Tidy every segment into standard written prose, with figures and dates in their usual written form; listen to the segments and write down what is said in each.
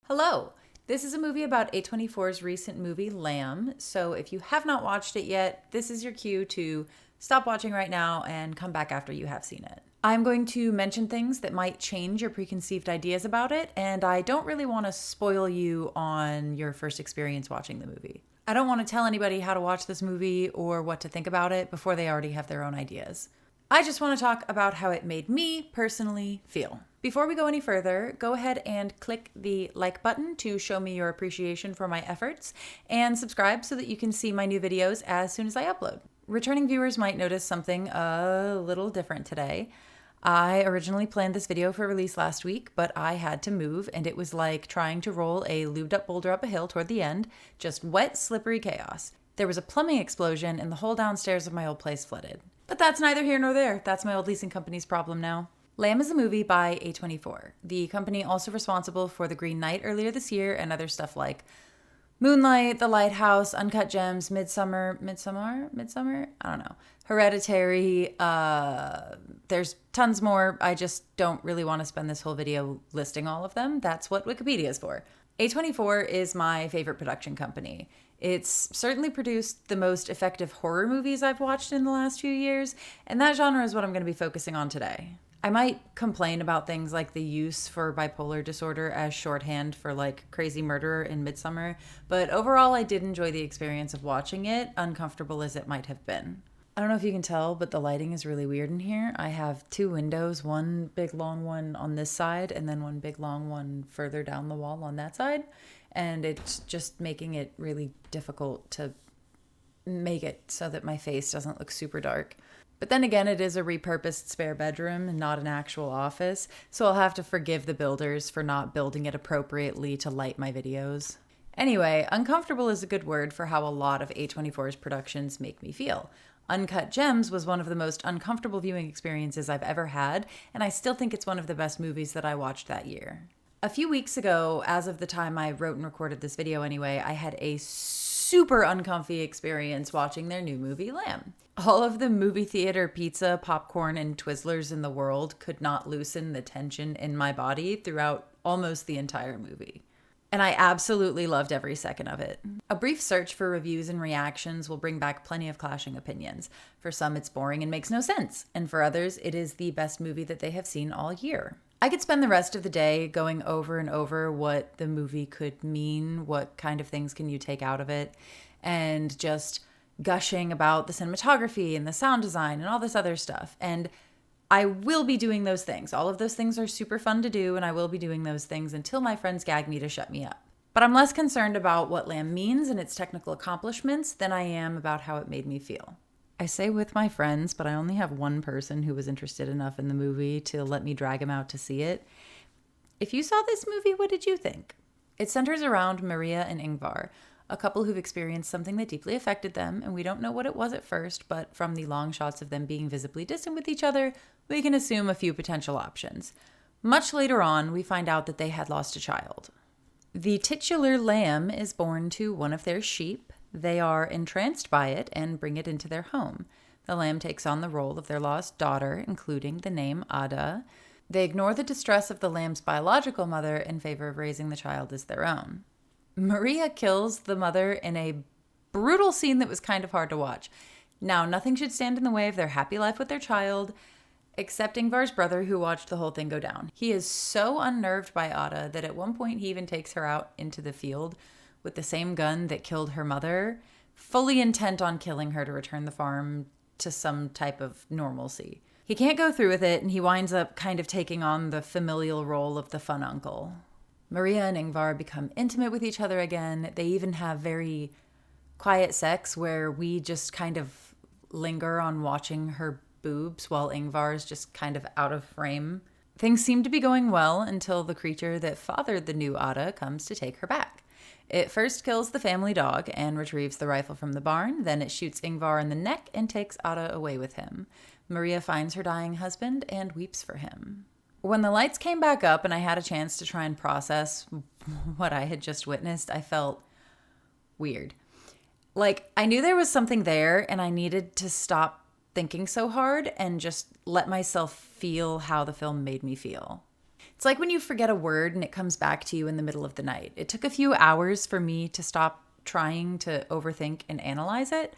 Hello! This is a movie about A24's recent movie, Lamb. So if you have not watched it yet, this is your cue to stop watching right now and come back after you have seen it. I'm going to mention things that might change your preconceived ideas about it, and I don't really want to spoil you on your first experience watching the movie. I don't want to tell anybody how to watch this movie or what to think about it before they already have their own ideas. I just want to talk about how it made me personally feel. Before we go any further, go ahead and click the like button to show me your appreciation for my efforts, and subscribe so that you can see my new videos as soon as I upload. Returning viewers might notice something a little different today. I originally planned this video for release last week, but I had to move, and it was like trying to roll a lubed up boulder up a hill toward the end, just wet, slippery chaos. There was a plumbing explosion, and the whole downstairs of my old place flooded. But that's neither here nor there. That's my old leasing company's problem now. Lamb is a movie by A24, the company also responsible for The Green Knight earlier this year and other stuff like Moonlight, The Lighthouse, Uncut Gems, Midsummer? I don't know. Hereditary. There's tons more. I just don't really want to spend this whole video listing all of them. That's what Wikipedia is for. A24 is my favorite production company. It's certainly produced the most effective horror movies I've watched in the last few years, and that genre is what I'm going to be focusing on today. I might complain about things like the use for bipolar disorder as shorthand for like crazy murderer in Midsummer, but overall I did enjoy the experience of watching it, uncomfortable as it might have been. I don't know if you can tell, but the lighting is really weird in here. I have two windows, one big long one on this side and then one big long one further down the wall on that side, and it's just making it really difficult to make it so that my face doesn't look super dark. But then again, it is a repurposed spare bedroom and not an actual office, so I'll have to forgive the builders for not building it appropriately to light my videos. Anyway, uncomfortable is a good word for how a lot of A24's productions make me feel. Uncut Gems was one of the most uncomfortable viewing experiences I've ever had, and I still think it's one of the best movies that I watched that year. A few weeks ago, as of the time I wrote and recorded this video anyway, I had a super uncomfy experience watching their new movie, Lamb. All of the movie theater pizza, popcorn, and Twizzlers in the world could not loosen the tension in my body throughout almost the entire movie. And I absolutely loved every second of it. A brief search for reviews and reactions will bring back plenty of clashing opinions. For some, it's boring and makes no sense. And for others, it is the best movie that they have seen all year. I could spend the rest of the day going over and over what the movie could mean, what kind of things can you take out of it, and just gushing about the cinematography and the sound design and all this other stuff. And I will be doing those things. All of those things are super fun to do, and I will be doing those things until my friends gag me to shut me up. But I'm less concerned about what Lamb means and its technical accomplishments than I am about how it made me feel. I say with my friends, but I only have one person who was interested enough in the movie to let me drag him out to see it. If you saw this movie, what did you think? It centers around Maria and Ingvar, a couple who've experienced something that deeply affected them, and we don't know what it was at first, but from the long shots of them being visibly distant with each other, we can assume a few potential options. Much later on, we find out that they had lost a child. The titular lamb is born to one of their sheep. They are entranced by it and bring it into their home. The lamb takes on the role of their lost daughter, including the name Ada. They ignore the distress of the lamb's biological mother in favor of raising the child as their own. Maria kills the mother in a brutal scene that was kind of hard to watch. Now, nothing should stand in the way of their happy life with their child, except Ingvar's brother, who watched the whole thing go down. He is so unnerved by Ada that at one point he even takes her out into the field with the same gun that killed her mother, fully intent on killing her to return the farm to some type of normalcy. He can't go through with it, and he winds up kind of taking on the familial role of the fun uncle. Maria and Ingvar become intimate with each other again. They even have very quiet sex where we just kind of linger on watching her boobs while Ingvar is just kind of out of frame. Things seem to be going well until the creature that fathered the new Ada comes to take her back. It first kills the family dog and retrieves the rifle from the barn. Then it shoots Ingvar in the neck and takes Ada away with him. Maria finds her dying husband and weeps for him. When the lights came back up and I had a chance to try and process what I had just witnessed, I felt weird. Like, I knew there was something there and I needed to stop thinking so hard and just let myself feel how the film made me feel. It's like when you forget a word and it comes back to you in the middle of the night. It took a few hours for me to stop trying to overthink and analyze it.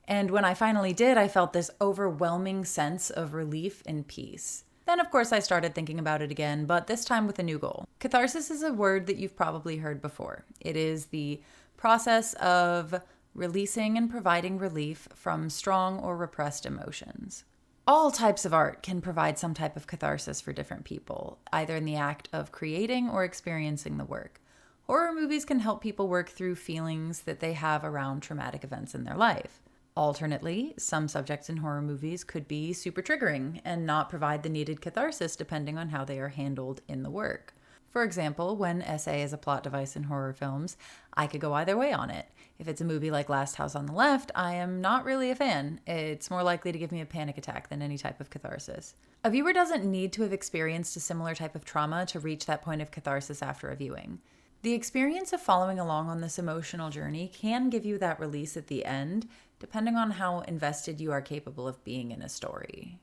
And when I finally did, I felt this overwhelming sense of relief and peace. Then, of course, I started thinking about it again, but this time with a new goal. Catharsis is a word that you've probably heard before. It is the process of releasing and providing relief from strong or repressed emotions. All types of art can provide some type of catharsis for different people, either in the act of creating or experiencing the work. Horror movies can help people work through feelings that they have around traumatic events in their life. Alternately, some subjects in horror movies could be super triggering and not provide the needed catharsis depending on how they are handled in the work. For example, when SA is a plot device in horror films, I could go either way on it. If it's a movie like Last House on the Left, I am not really a fan. It's more likely to give me a panic attack than any type of catharsis. A viewer doesn't need to have experienced a similar type of trauma to reach that point of catharsis after a viewing. The experience of following along on this emotional journey can give you that release at the end, depending on how invested you are capable of being in a story.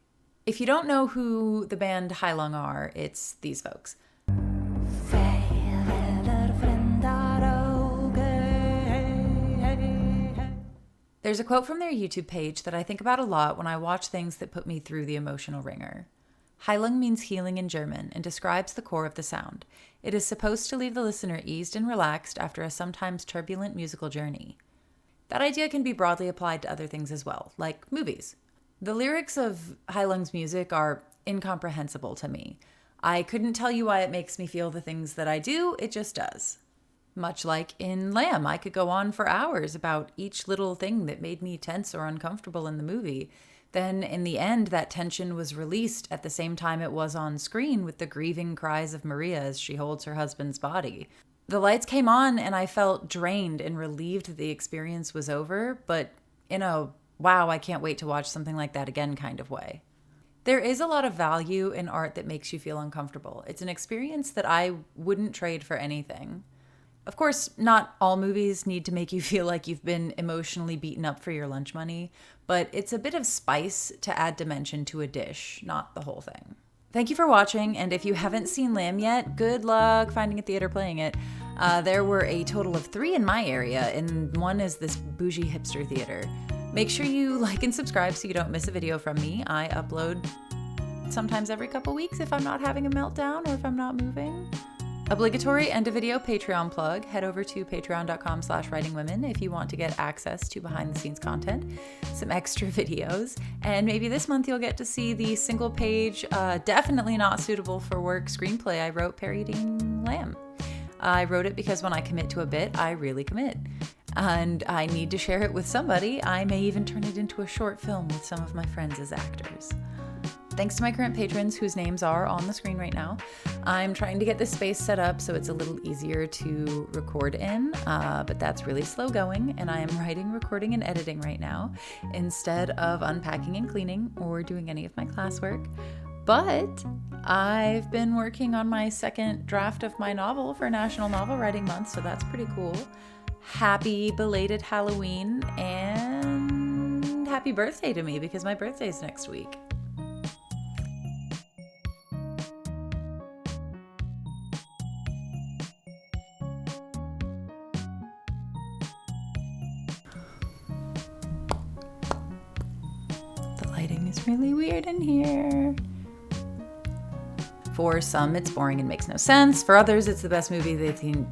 If you don't know who the band Heilung are, it's these folks. There's a quote from their YouTube page that I think about a lot when I watch things that put me through the emotional ringer. Heilung means healing in German and describes the core of the sound. It is supposed to leave the listener eased and relaxed after a sometimes turbulent musical journey. That idea can be broadly applied to other things as well, like movies. The lyrics of Heilung's music are incomprehensible to me. I couldn't tell you why it makes me feel the things that I do, it just does. Much like in Lamb, I could go on for hours about each little thing that made me tense or uncomfortable in the movie. Then, in the end, that tension was released at the same time it was on screen with the grieving cries of Maria as she holds her husband's body. The lights came on and I felt drained and relieved that the experience was over, but in a wow, I can't wait to watch something like that again kind of way. There is a lot of value in art that makes you feel uncomfortable. It's an experience that I wouldn't trade for anything. Of course, not all movies need to make you feel like you've been emotionally beaten up for your lunch money, but it's a bit of spice to add dimension to a dish, not the whole thing. Thank you for watching, and if you haven't seen Lamb yet, good luck finding a theater playing it. There were a total of 3 in my area, and one is this bougie hipster theater. Make sure you like and subscribe so you don't miss a video from me. I upload sometimes every couple weeks if I'm not having a meltdown or if I'm not moving. Obligatory end of video Patreon plug. Head over to patreon.com/writingwomen if you want to get access to behind the scenes content, some extra videos, and maybe this month you'll get to see the single page, definitely not suitable for work screenplay I wrote parodying Lamb. I wrote it because when I commit to a bit, I really commit. And I need to share it with somebody. I may even turn it into a short film with some of my friends as actors. Thanks to my current patrons whose names are on the screen right now. I'm trying to get this space set up so it's a little easier to record in, but that's really slow going, and I am writing, recording, and editing right now instead of unpacking and cleaning or doing any of my classwork. But I've been working on my second draft of my novel for National Novel Writing Month, so that's pretty cool. Happy belated Halloween and happy birthday to me because my birthday is next week. The lighting is really weird in here. For some, it's boring and makes no sense. For others, it's the best movie they've seen